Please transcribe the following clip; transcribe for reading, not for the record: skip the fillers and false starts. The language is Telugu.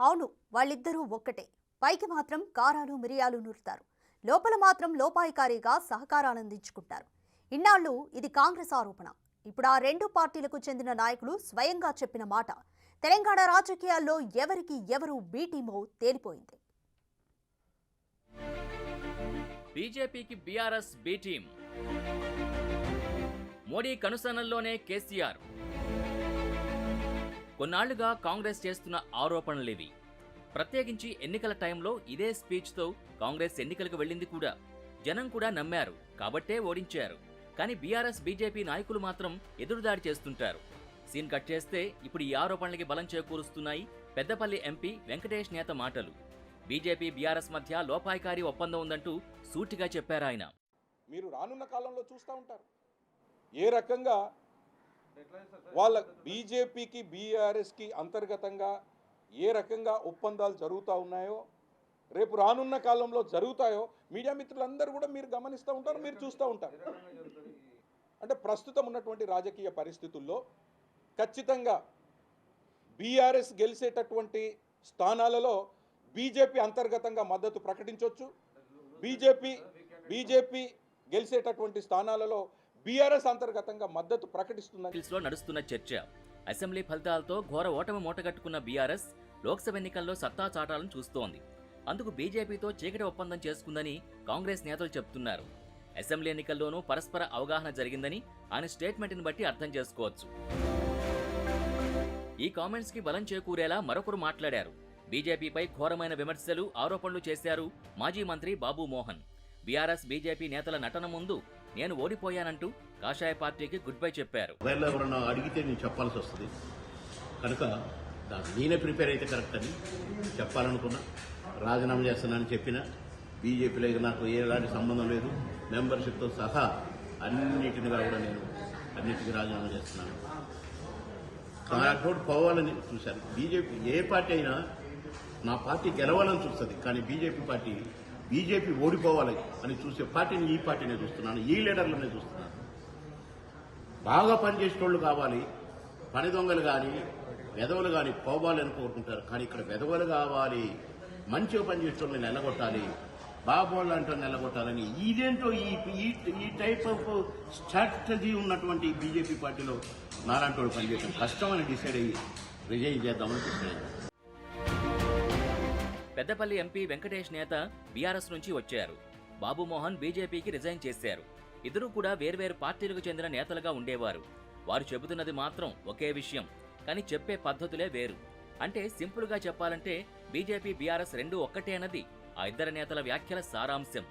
అవును, వాళ్ళిద్దరూ ఒక్కటే. పైకి మాత్రం కారాలు మిరియాలు నూరుతారు, లోపల మాత్రం లోపాయికారిగా సహకారానందించుకుంటారు. ఇన్నాళ్ళు ఇది కాంగ్రెస్ ఆరోపణ. ఇప్పుడు ఆ రెండు పార్టీలకు చెందిన నాయకులు స్వయంగా చెప్పిన మాట. తెలంగాణ రాజకీయాల్లో ఎవరికి ఎవరు బి టీమో తేలిపోయింది. బీజేపీకి బీఆర్ఎస్ బి టీం. మోడీ కనుసన్నల్లోనే కేసీఆర్. కొన్నాళ్లుగా కాంగ్రెస్ చేస్తున్న ఆరోపణలివి. ప్రత్యేకించి ఎన్నికల టైంలో ఇదే స్పీచ్తో కాంగ్రెస్ ఎన్నికలకు వెళ్ళింది కూడా. జనం కూడా నమ్మారు, కాబట్టే ఓడించారు. కానీ బీఆర్ఎస్ బీజేపీ నాయకులు మాత్రం ఎదురుదాడి చేస్తుంటారు. సీన్ కట్ చేస్తే ఇప్పుడు ఈ ఆరోపణలకి బలం చేకూరుస్తున్నాయి పెద్దపల్లి ఎంపీ వెంకటేష్ నేత మాటలు. బీజేపీ బీఆర్ఎస్ మధ్య లోపాయికారి ఒప్పందం ఉందంటూ సూటిగా చెప్పారాయన. మీరు రానున్న కాలంలో చూస్తూ ఉంటారు ఏ రకంగా వాళ్ళ బీజేపీకి బీఆర్ఎస్కి అంతర్గతంగా ఏ రకంగా ఒప్పందాలు జరుగుతూ ఉన్నాయో, రేపు రానున్న కాలంలో జరుగుతాయో మీడియా మిత్రులందరూ కూడా మీరు గమనిస్తూ ఉంటారు, మీరు చూస్తూ ఉంటారు. అంటే ప్రస్తుతం ఉన్నటువంటి రాజకీయ పరిస్థితుల్లో ఖచ్చితంగా బీఆర్ఎస్ గెలిచేటటువంటి స్థానాలలో బీజేపీ అంతర్గతంగా మద్దతు ప్రకటించవచ్చు. బీజేపీ గెలిచేటటువంటి స్థానాలలో బీఆర్ఎస్ అంతర్గతంగా మద్దతు ప్రకటిస్తుందని నడుస్తున్న చర్చ. అసెంబ్లీ ఫలితాలతో ఘోర ఓటమి మూటగట్టుకున్న బీఆర్ఎస్ లోక్సభ ఎన్నికల్లో సత్తా చాటాలను చూస్తోంది. అందుకు బీజేపీతో చీకటి ఒప్పందం చేసుకుందని కాంగ్రెస్ నేతలు చెబుతున్నారు. అసెంబ్లీ ఎన్నికల్లోనూ పరస్పర అవగాహన జరిగిందని ఆయన స్టేట్మెంట్ని బట్టి అర్థం చేసుకోవచ్చు. ఈ కామెంట్స్ కి బలం చేకూరేలా మరొకరు మాట్లాడారు. బీజేపీపై ఘోరమైన విమర్శలు, ఆరోపణలు చేశారు మాజీ మంత్రి బాబు మోహన్. బీఆర్ఎస్ బీజేపీ నేతల నటన ముందు నేను ఓడిపోయానంటూ కాషాయ పార్టీకి గుడ్ బై చెప్పారు. ఎవరన్నా అడిగితే నేను చెప్పాల్సి వస్తుంది కనుక నేనే ప్రిపేర్ అయితే కరెక్ట్ అని చెప్పాలనుకున్నా. రాజీనామా చేస్తానని చెప్పిన బీజేపీలో నాకు ఎలాంటి సంబంధం లేదు. మెంబర్షిప్తో సహా అన్నిటిని కూడా నేను అన్నిటికీ రాజీనామా చేస్తున్నాను. తోడు పోవాలని చూశాను. బీజేపీ ఏ పార్టీ అయినా నా పార్టీ గెలవాలని చూస్తుంది, కానీ బీజేపీ ఓడిపోవాలి అని చూసే పార్టీని ఈ పార్టీనే చూస్తున్నాను, ఈ లీడర్లనే చూస్తున్నాను. బాగా పనిచేసేటోళ్ళు కావాలి, పని దొంగలు కానీ వెధవలు కానీ పోవాలి అని కోరుకుంటారు. కానీ ఇక్కడ వెధవలు కావాలి, మంచిగా పనిచేసేటోళ్ళని నిలగొట్టాలి, బాబోళ్ళు అంటే నిలగొట్టాలని ఇదేంటో ఈ టైప్ ఆఫ్ స్ట్రాటజీ ఉన్నటువంటి బీజేపీ పార్టీలో నాలాంటి వాళ్ళు పనిచేయడం కష్టం అని డిసైడ్ అయ్యి రిజైన్ చేద్దామని డిసైడ్. పెద్దపల్లి ఎంపీ వెంకటేష్ నేత బీఆర్ఎస్ నుంచి వచ్చారు. బాబు మోహన్ బీజేపీకి రిజైన్ చేశారు. ఇద్దరూ కూడా వేర్వేరు పార్టీలకు చెందిన నేతలుగా ఉండేవారు. వారు చెబుతున్నది మాత్రం ఒకే విషయం, కానీ చెప్పే పద్ధతులే వేరు. అంటే సింపుల్ గా చెప్పాలంటే బీజేపీ బీఆర్ఎస్ రెండూ ఒక్కటే అన్నది ఆ ఇద్దరు నేతల వ్యాఖ్యల సారాంశం.